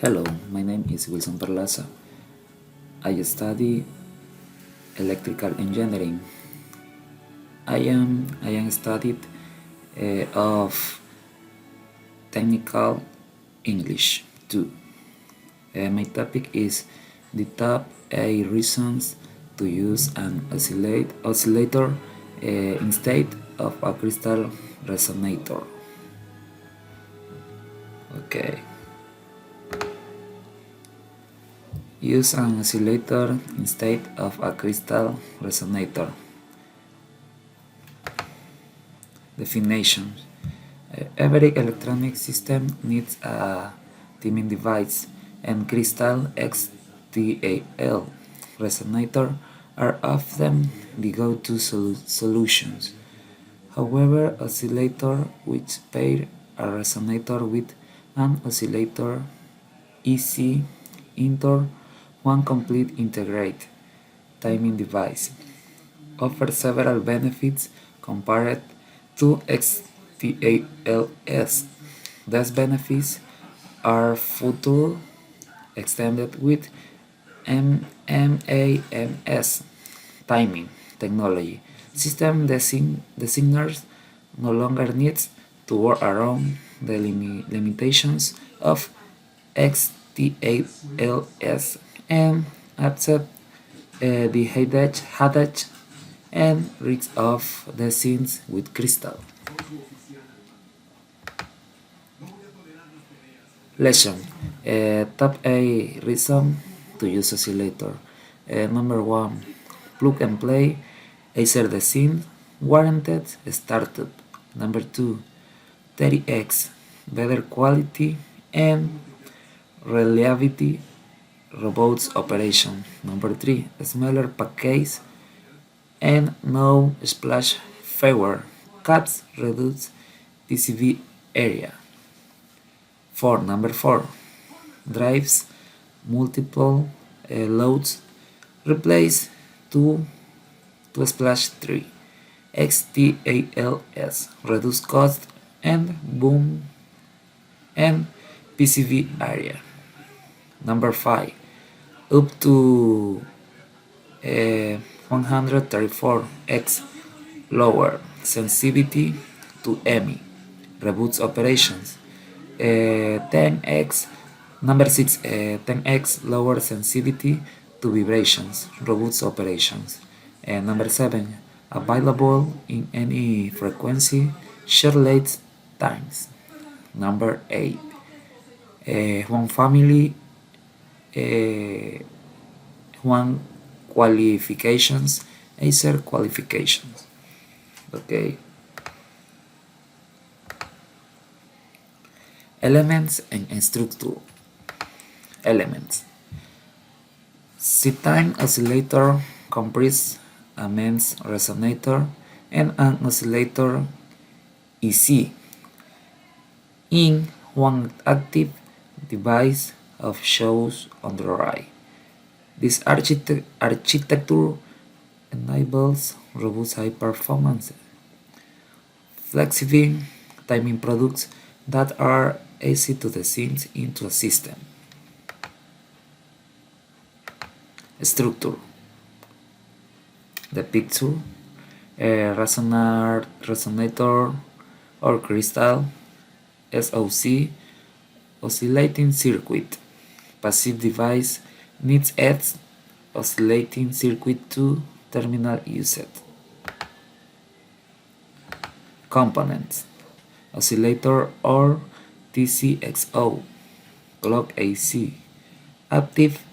Hello, my name is Wilson Perlaza. I study electrical engineering. I am studied of technical English too. My topic is the top 8 reasons to use an oscillator instead of a crystal resonator. Okay. Use an oscillator instead of a crystal resonator. Definition. Every electronic system needs a timing device, and crystal XTAL resonator are often the go-to solutions. However, oscillator which pair a resonator with an oscillator easy into one complete integrated timing device offer several benefits compared to XTALS. These benefits are further extended with MAMS timing technology. System designers no longer needs to work around the limitations of XTALS and accept the headache and risk of the scenes with crystal. Lesson. Top 8 reason to use oscillator. Number 1. Plug and play. Acer the scene. Warranted startup. Number 2. 30x. Better quality and reliability robots operation. Number 3. Smaller package and no splash fewer. Cuts reduce PCB area. Number 4. Drives multiple loads. Replace 2 to splash 3. XTALS. Reduce cost and boom and PCB area. Number 5. Up to 134x lower sensitivity to EMI. Reboots operations. 10x. Number 6. 10x lower sensitivity to vibrations. Reboots operations. Number 7. Available in any frequency. Short late times. Number 8. One family. One qualifications. Acer qualifications. Okay. Elements and structure. Elements. C-time oscillator comprises a MEMS resonator and an oscillator EC in one active device of shows on the right. This architecture enables robust high performance, flexible timing products that are easy to design into a system. Structure. The picture. Resonator or crystal. SOC. Oscillating circuit. Passive device needs its oscillating circuit to terminal usage. Components. Oscillator or TCXO, clock AC, active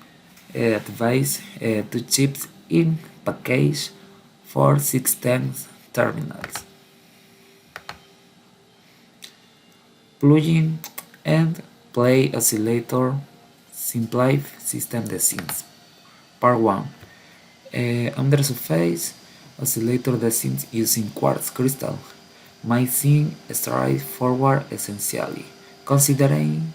device, 2 chips in package for 16 terminals. Plug-in and play oscillator simplified system designs. Part 1. Under surface oscillator designs using quartz crystal might seem straightforward essentially, considering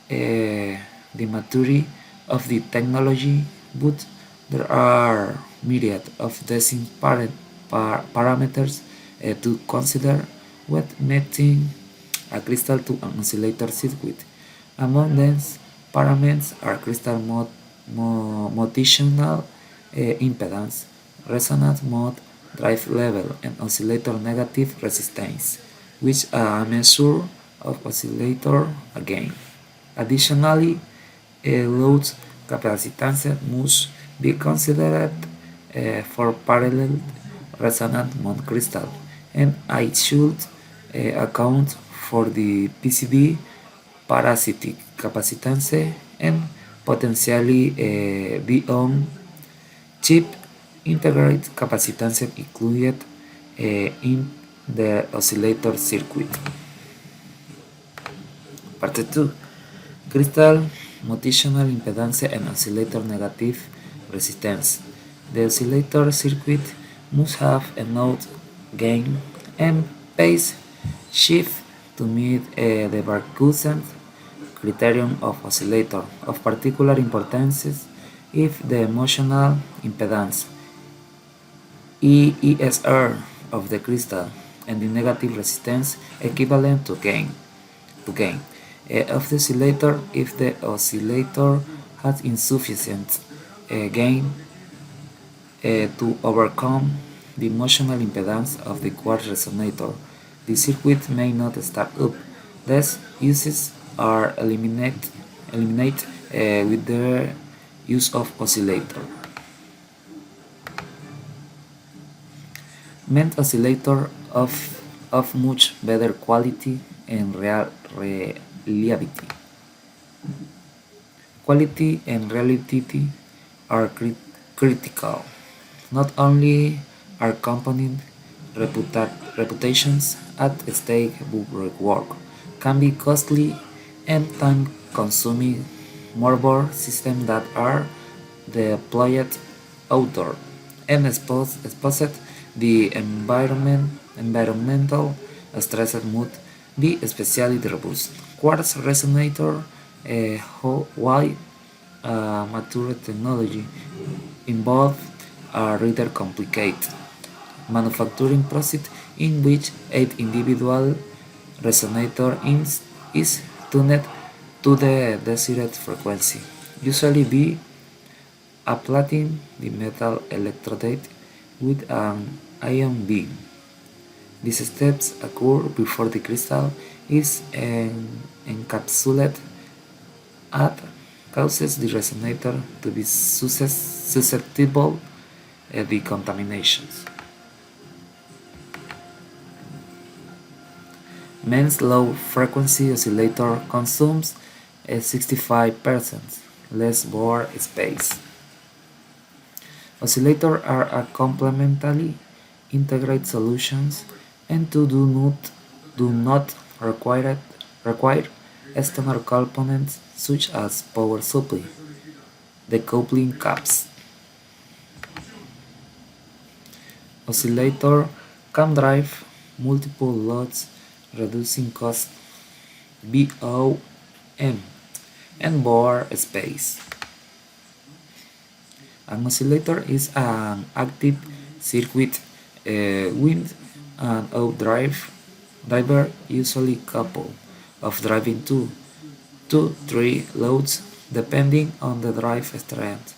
the maturity of the technology, but there are myriad of design parameters to consider when matching a crystal to an oscillator circuit. Among these parameters are crystal motivational impedance, resonance mode, drive level, and oscillator negative resistance, which are a measure of oscillator gain. Additionally, load capacitance must be considered for parallel resonant mode crystal, and I should account for the PCB parasitic capacitance and potentially beyond chip integrate capacitance included in the oscillator circuit. Part 2. Crystal motivational impedance and oscillator negative resistance. The oscillator circuit must have a node gain and phase shift to meet the Barkhausen criterion of oscillator. Of particular importance if the emotional impedance ESR of the crystal and the negative resistance equivalent to gain. Of the oscillator if the oscillator has insufficient gain to overcome the emotional impedance of the quartz resonator. The circuit may not start up. These uses are eliminated with the use of oscillator. Meant oscillator of much better quality and reliability. Quality and reliability are critical. Not only are component reputations at stake, but work can be costly and time-consuming motherboard systems that are deployed outdoor and exposed the environmental stress mood be especially robust. Quartz resonator, while mature technology, involved a rather complicated manufacturing process in which each individual resonator is tuned to the desired frequency, usually be applying the metal electrode with an ion beam. These steps occur before the crystal is encapsulated and causes the resonator to be susceptible to the contaminations. Men's low frequency oscillator consumes 65% less board space. Oscillators are a complementary integrated solutions and do not require external components such as power supply, decoupling caps. Oscillator can drive multiple loads, reducing cost, BOM, and board space. An oscillator is an active circuit with an out driver, usually coupled, of driving 2 to 3 loads depending on the drive strength.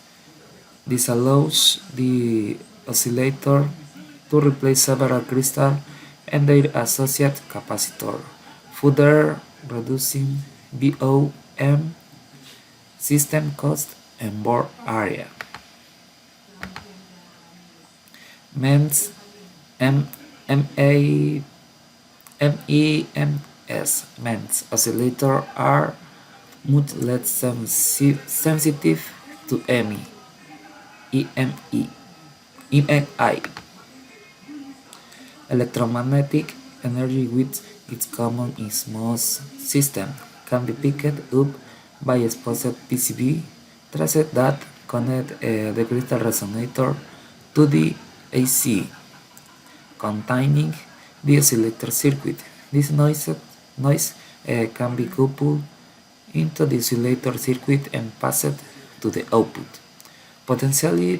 This allows the oscillator to replace several crystals and their associated capacitor, further reducing BOM, system cost, and board area. MEMS MEMS oscillator are much less sensitive to EMI. Electromagnetic energy with its common in most systems can be picked up by exposed PCB traces that connect the crystal resonator to the AC containing the oscillator circuit. This noise can be coupled into the oscillator circuit and passed to the output, potentially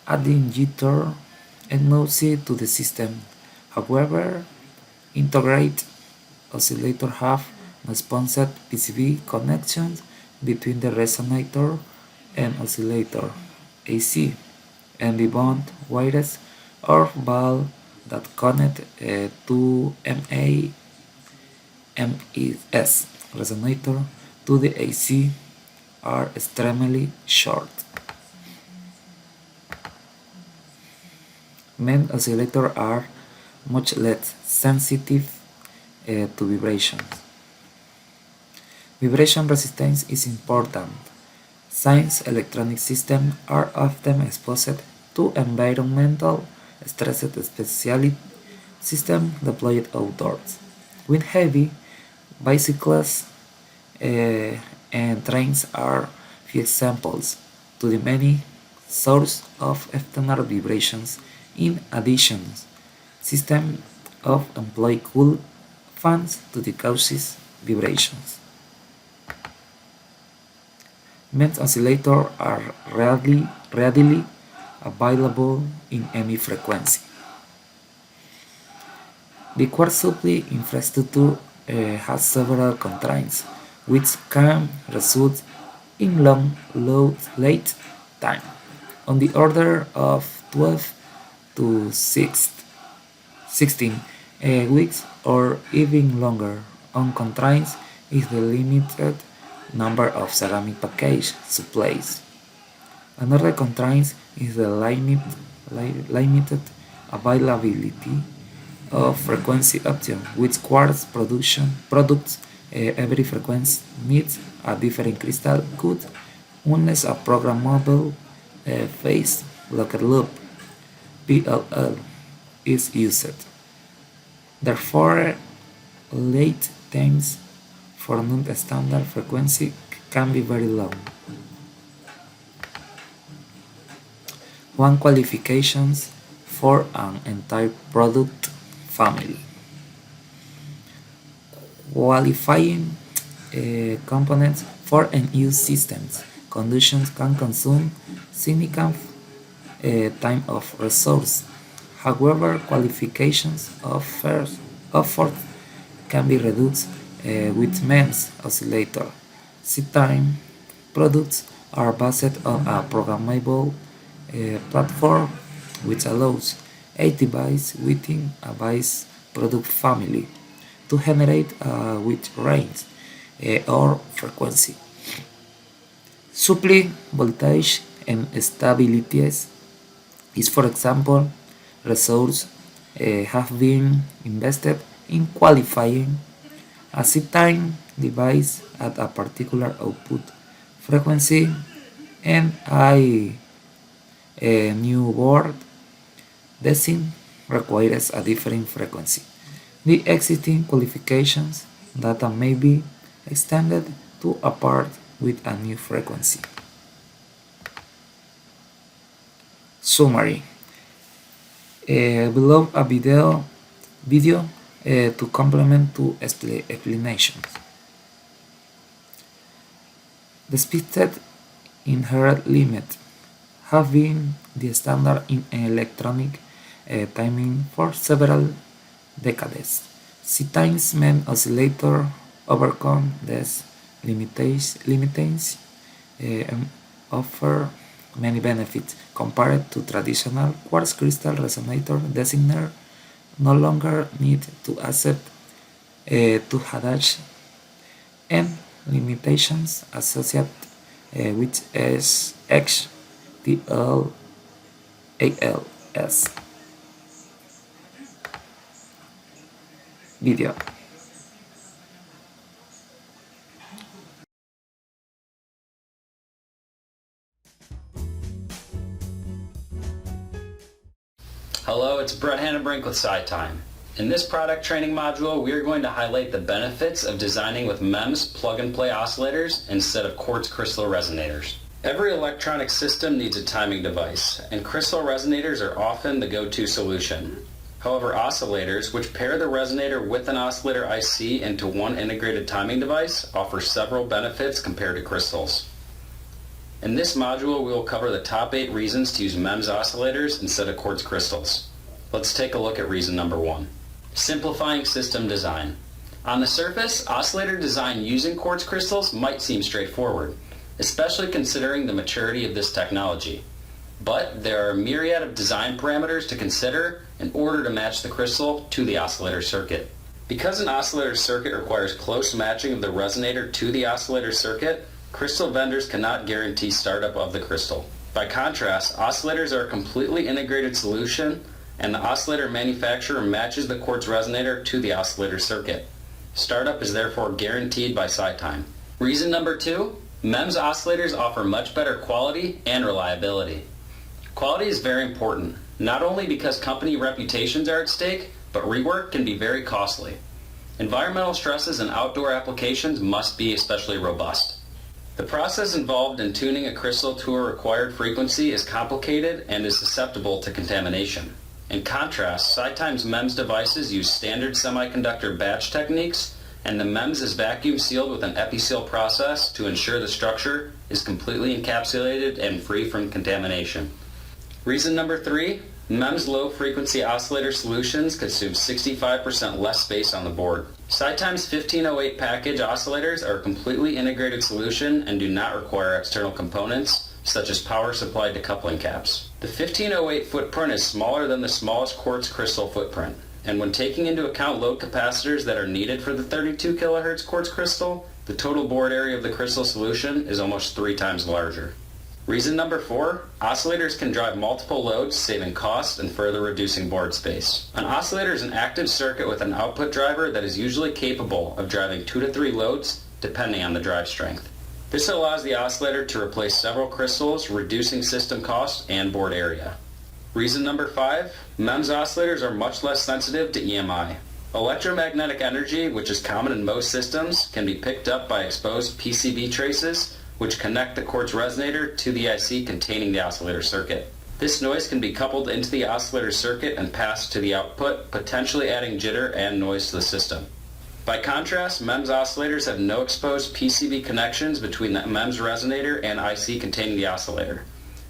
adding jitter and noise to the system. However, integrated oscillators have non-sponsored PCB connections between the resonator and oscillator AC, and the bond wires or ball that connect to MES resonator to the AC are extremely short. MES oscillators are much less sensitive to vibrations. Vibration resistance is important, since electronic systems are often exposed to environmental stresses, especially systems deployed outdoors. Wind heavy bicycles and trains are few examples to the many sources of external vibrations. In addition, systems of employ cool fans to the causes vibrations. MES oscillators are readily available in any frequency. The quartz supply infrastructure has several constraints, which can result in long late time, on the order of 12 to 16 weeks or even longer. On constraints is the limited number of ceramic package supplies. Another constraint is the limited availability of frequency option, which quartz products every frequency needs a different crystal could unless a programmable phase locked loop (PLL) is used. Therefore, late times for non-standard frequency can be very long. One qualifications for an entire product family. Qualifying components for end-use systems conditions can consume significant time of resource. However, qualifications of effort can be reduced with MES oscillator. C-time products are based on a programmable platform which allows a device within a base product family to generate with range or frequency. Supply voltage and stability is, for example, resources have been invested in qualifying a C-time device at a particular output frequency, and a new board design requires a different frequency. The existing qualifications data may be extended to a part with a new frequency. Summary. Below a video to complement two explanations. The expected inherent limit have been the standard in electronic timing for several decades. C-times MES oscillator overcome these limitations and offer many benefits compared to traditional quartz crystal resonator. Designer no longer need to accept to hadage and limitations associated with HDLALS. Video. Hello, it's Brett Hannenbrink with SciTime. In this product training module, we are going to highlight the benefits of designing with MEMS plug-and-play oscillators instead of quartz crystal resonators. Every electronic system needs a timing device, and crystal resonators are often the go-to solution. However, oscillators, which pair the resonator with an oscillator IC into one integrated timing device, offer several benefits compared to crystals. In this module, we will cover the top 8 reasons to use MEMS oscillators instead of quartz crystals. Let's take a look at reason number 1. Simplifying system design. On the surface, oscillator design using quartz crystals might seem straightforward, especially considering the maturity of this technology. But there are a myriad of design parameters to consider in order to match the crystal to the oscillator circuit. Because an oscillator circuit requires close matching of the resonator to the oscillator circuit, crystal vendors cannot guarantee startup of the crystal. By contrast, oscillators are a completely integrated solution, and the oscillator manufacturer matches the quartz resonator to the oscillator circuit. Startup is therefore guaranteed by SiTime. Reason number 2, MEMS oscillators offer much better quality and reliability. Quality is very important, not only because company reputations are at stake, but rework can be very costly. Environmental stresses in outdoor applications must be especially robust. The process involved in tuning a crystal to a required frequency is complicated and is susceptible to contamination. In contrast, SiTime's MEMS devices use standard semiconductor batch techniques, and the MEMS is vacuum sealed with an episeal process to ensure the structure is completely encapsulated and free from contamination. Reason number 3, MEMS low-frequency oscillator solutions consume 65% less space on the board. SiTime's 1508 package oscillators are a completely integrated solution and do not require external components, such as power supply decoupling caps. The 1508 footprint is smaller than the smallest quartz crystal footprint, and when taking into account load capacitors that are needed for the 32 kHz quartz crystal, the total board area of the crystal solution is almost 3 times larger. Reason number 4, oscillators can drive multiple loads, saving cost and further reducing board space. An oscillator is an active circuit with an output driver that is usually capable of driving 2 to 3 loads, depending on the drive strength. This allows the oscillator to replace several crystals, reducing system cost and board area. Reason number 5, MEMS oscillators are much less sensitive to EMI. Electromagnetic energy, which is common in most systems, can be picked up by exposed PCB traces, which connect the quartz resonator to the IC containing the oscillator circuit. This noise can be coupled into the oscillator circuit and passed to the output, potentially adding jitter and noise to the system. By contrast, MEMS oscillators have no exposed PCB connections between the MEMS resonator and IC containing the oscillator,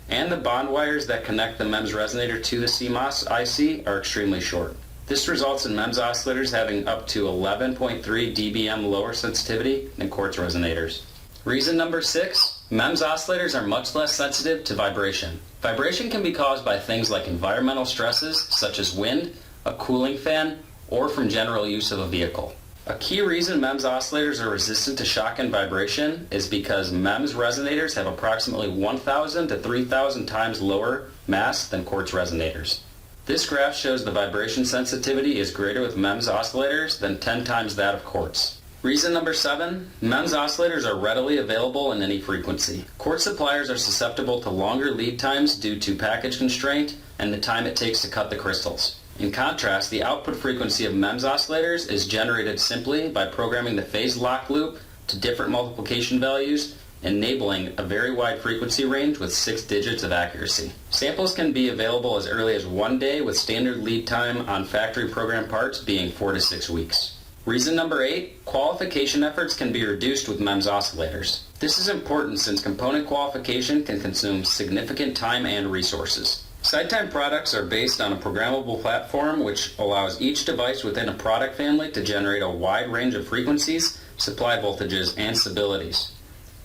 and the bond wires that connect the MEMS resonator to the CMOS IC are extremely short. This results in MEMS oscillators having up to 11.3 dBm lower sensitivity than quartz resonators. Reason number 6, MEMS oscillators are much less sensitive to vibration. Vibration can be caused by things like environmental stresses such as wind, a cooling fan, or from general use of a vehicle. A key reason MEMS oscillators are resistant to shock and vibration is because MEMS resonators have approximately 1,000 to 3,000 times lower mass than quartz resonators. This graph shows the vibration sensitivity is greater with MEMS oscillators than 10 times that of quartz. Reason number 7, MEMS oscillators are readily available in any frequency. Quartz suppliers are susceptible to longer lead times due to package constraint and the time it takes to cut the crystals. In contrast, the output frequency of MEMS oscillators is generated simply by programming the phase lock loop to different multiplication values, enabling a very wide frequency range with 6 digits of accuracy. Samples can be available as early as 1 day, with standard lead time on factory program parts being 4 to 6 weeks. Reason number 8, qualification efforts can be reduced with MEMS oscillators. This is important since component qualification can consume significant time and resources. SiTime products are based on a programmable platform which allows each device within a product family to generate a wide range of frequencies, supply voltages, and stabilities.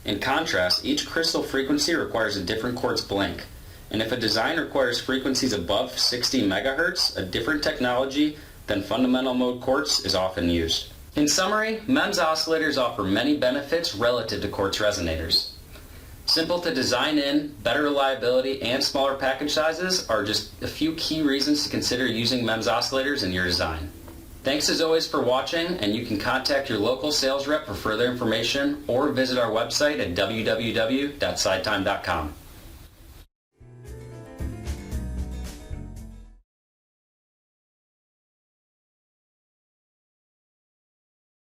In contrast, each crystal frequency requires a different quartz blank, and if a design requires frequencies above 60 MHz, a different technology than fundamental mode quartz is often used. In summary, MEMS oscillators offer many benefits relative to quartz resonators. Simple to design in, better reliability, and smaller package sizes are just a few key reasons to consider using MEMS oscillators in your design. Thanks as always for watching, and you can contact your local sales rep for further information or visit our website at www.sitime.com.